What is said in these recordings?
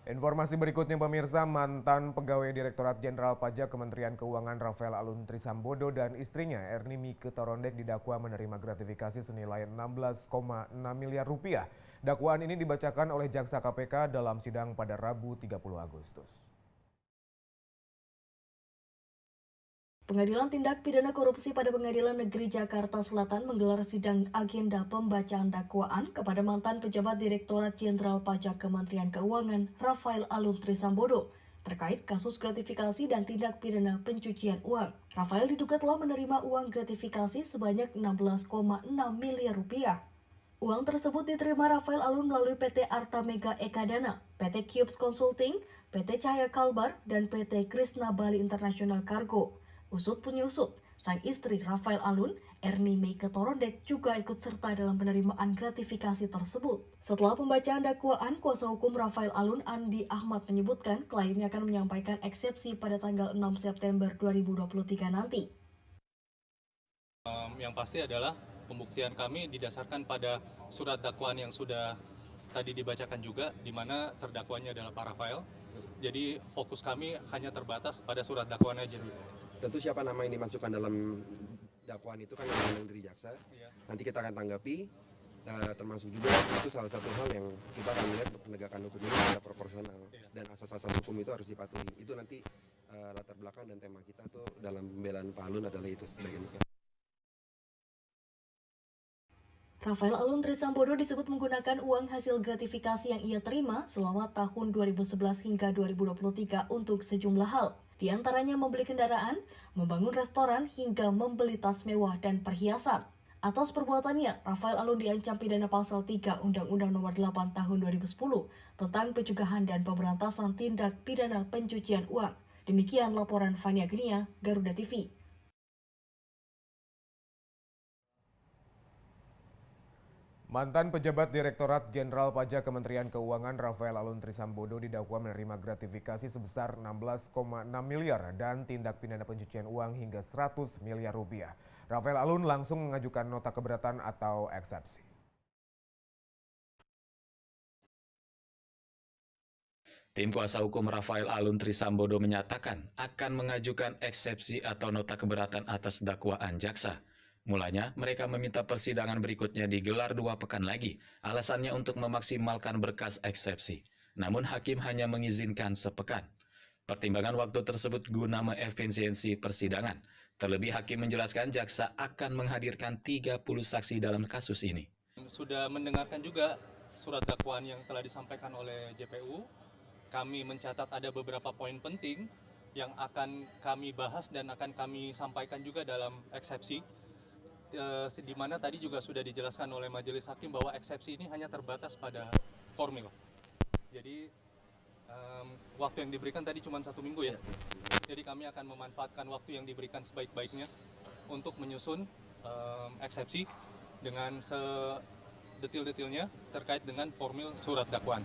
Informasi berikutnya pemirsa, mantan pegawai Direktorat Jenderal Pajak Kementerian Keuangan Rafael Alun Trisambodo dan istrinya Erni Mike Torondek didakwa menerima gratifikasi senilai 16,6 miliar rupiah. Dakwaan ini dibacakan oleh Jaksa KPK dalam sidang pada Rabu 30 Agustus. Pengadilan Tindak Pidana Korupsi pada Pengadilan Negeri Jakarta Selatan menggelar sidang agenda pembacaan dakwaan kepada mantan pejabat Direktorat Jenderal Pajak Kementerian Keuangan Rafael Alun Trisambodo terkait kasus gratifikasi dan tindak pidana pencucian uang. Rafael diduga telah menerima uang gratifikasi sebanyak 16,6 miliar rupiah. Uang tersebut diterima Rafael Alun melalui PT Arta Mega Ekadana, PT Cubes Consulting, PT Cahaya Kalbar, dan PT Krishna Bali International Cargo. Usut penyusut, sang istri Rafael Alun, Erni Mike Torondek juga ikut serta dalam penerimaan gratifikasi tersebut. Setelah pembacaan dakwaan, kuasa hukum Rafael Alun Andi Ahmad menyebutkan kliennya akan menyampaikan eksepsi pada tanggal 6 September 2023 nanti. Yang pasti adalah pembuktian kami didasarkan pada surat dakwaan yang sudah tadi dibacakan juga, di mana terdakwanya adalah Pak Rafael. Jadi fokus kami hanya terbatas pada surat dakwaan aja. Tentu siapa nama yang dimasukkan dalam dakwaan itu kan yang dari jaksa. Ya. Nanti kita akan tanggapi, termasuk juga itu salah satu hal yang kita akan melihat untuk penegakan hukum ini tidak proporsional. Ya. Dan asas-asas hukum itu harus dipatuhi. Itu nanti latar belakang dan tema kita tuh dalam pembelaan Pak Alun adalah itu sebagian besar. Rafael Alun Trisambodo disebut menggunakan uang hasil gratifikasi yang ia terima selama tahun 2011 hingga 2023 untuk sejumlah hal. Di antaranya membeli kendaraan, membangun restoran, hingga membeli tas mewah dan perhiasan. Atas perbuatannya, Rafael Alun diancam pidana pasal 3 Undang-Undang Nomor 8 Tahun 2010 tentang pencegahan dan pemberantasan tindak pidana pencucian uang. Demikian laporan Fania Genia, Garuda TV. Mantan pejabat Direktorat Jenderal Pajak Kementerian Keuangan Rafael Alun Trisambodo didakwa menerima gratifikasi sebesar 16,6 miliar dan tindak pidana pencucian uang hingga 100 miliar rupiah. Rafael Alun langsung mengajukan nota keberatan atau eksepsi. Tim kuasa hukum Rafael Alun Trisambodo menyatakan akan mengajukan eksepsi atau nota keberatan atas dakwaan jaksa. Mulanya, mereka meminta persidangan berikutnya digelar 2 pekan lagi, alasannya untuk memaksimalkan berkas eksepsi. Namun hakim hanya mengizinkan sepekan. Pertimbangan waktu tersebut guna mengefisiensi persidangan. Terlebih hakim menjelaskan jaksa akan menghadirkan 30 saksi dalam kasus ini. Sudah mendengarkan juga surat dakwaan yang telah disampaikan oleh JPU. Kami mencatat ada beberapa poin penting yang akan kami bahas dan akan kami sampaikan juga dalam eksepsi. Di mana tadi juga sudah dijelaskan oleh majelis hakim bahwa eksepsi ini hanya terbatas pada formil. Jadi waktu yang diberikan tadi cuma 1 minggu ya. Jadi kami akan memanfaatkan waktu yang diberikan sebaik-baiknya untuk menyusun eksepsi dengan sedetil-detilnya terkait dengan formil surat dakwaan.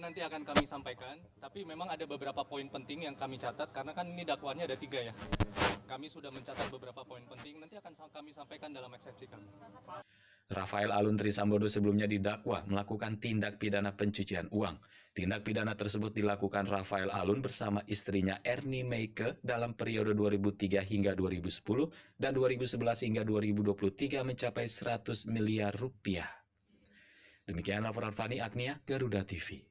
Nanti akan kami sampaikan, tapi memang ada beberapa poin penting yang kami catat, karena kan ini dakwaannya ada 3 ya. Kami sudah mencatat beberapa poin penting, nanti akan kami sampaikan dalam eksepsi kami. Rafael Alun Trisambodo sebelumnya didakwa melakukan tindak pidana pencucian uang. Tindak pidana tersebut dilakukan Rafael Alun bersama istrinya Erni Mike dalam periode 2003 hingga 2010 dan 2011 hingga 2023 mencapai 100 miliar rupiah. Demikian laporan Fani Agnia, Garuda TV.